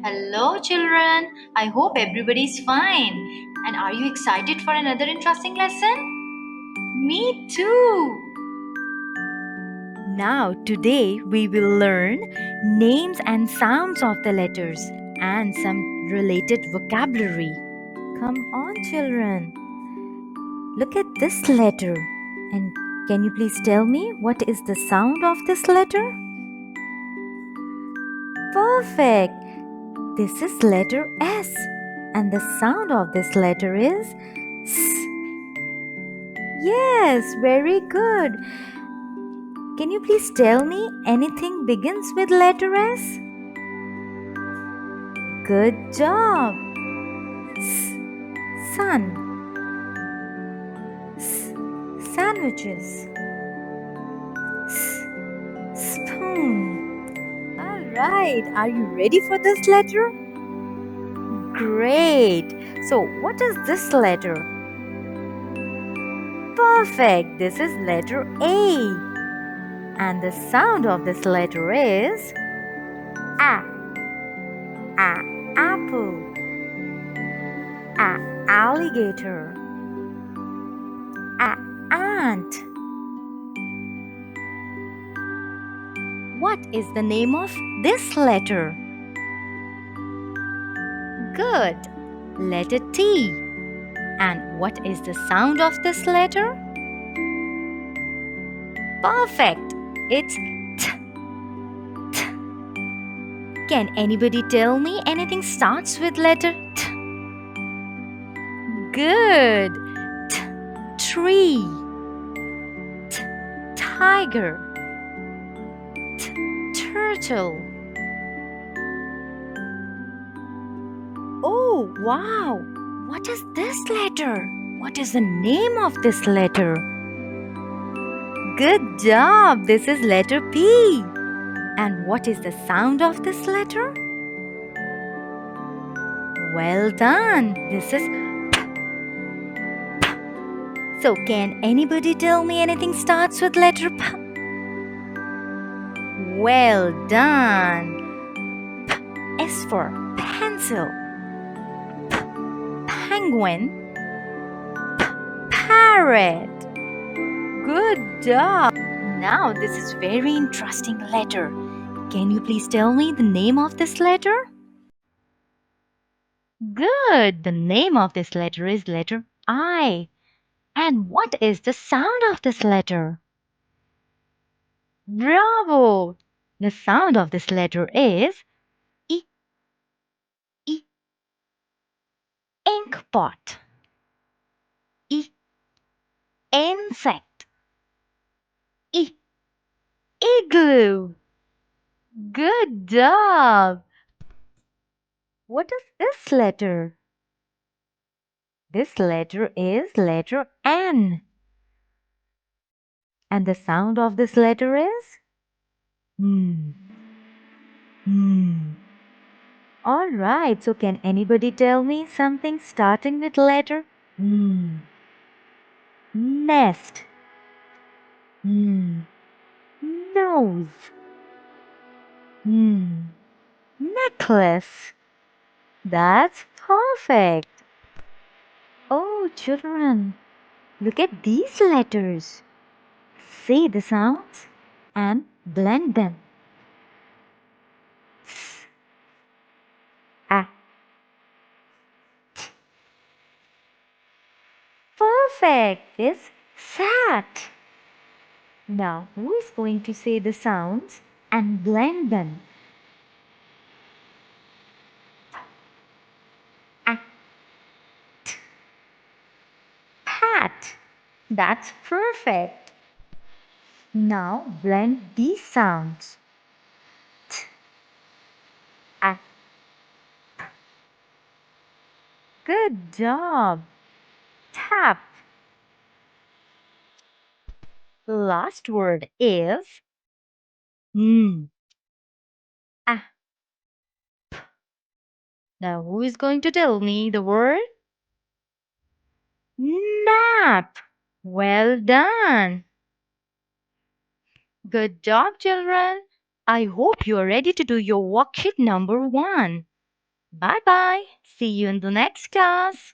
Hello, children. I hope everybody's fine. And are you excited for another interesting lesson? Me too. Now, today we will learn names and sounds of the letters and some related vocabulary. Come on, children. Look at this letter. And can you please tell me what is the sound of this letter? Perfect. This is letter S. And the sound of this letter is S. Yes, very good. Can you please tell me anything begins with letter S? Good job. S, sun. S, sandwiches. S, spoon. All right, are you ready for this letter? Great. So, what is this letter? Perfect. This is letter A. And the sound of this letter is A. A. Apple. A. Alligator. A. Ant. What is the name of this letter? Good. Letter T. And what is the sound of this letter? Perfect. It's T. T. Can anybody tell me anything starts with letter T? Good. T. Tree. T. Tiger. T. Turtle. Oh, wow! What is this letter? What is the name of this letter? Good job! This is letter P. And what is the sound of this letter? Well done! This is P. So, can anybody tell me anything starts with letter P? Well done! P is for pencil. P. Penguin. P. Parrot. Good job! Now, this is very interesting letter. Can you please tell me the name of this letter? Good! The name of this letter is letter I. And what is the sound of this letter? Bravo! The sound of this letter is I, I, ink pot. I, insect. I, igloo. Good job! What is this letter? This letter is letter N. And the sound of this letter is hmm. Hmm. All right. So can anybody tell me something starting with letter hmm? Nest. Hmm. Nose. Hmm. Necklace. That's perfect. Oh, children, look at these letters. Say the sounds and blend them. S, A. Perfect. It's sat. Now, who is going to say the sounds and blend them? A, pat. That's perfect. Now, blend these sounds. T, a. Good job. Tap. The last word is mm. Ah. Now, who is going to tell me the word? Nap. Well done. Good job, children. I hope you are ready to do your worksheet number 1. Bye bye. See you in the next class.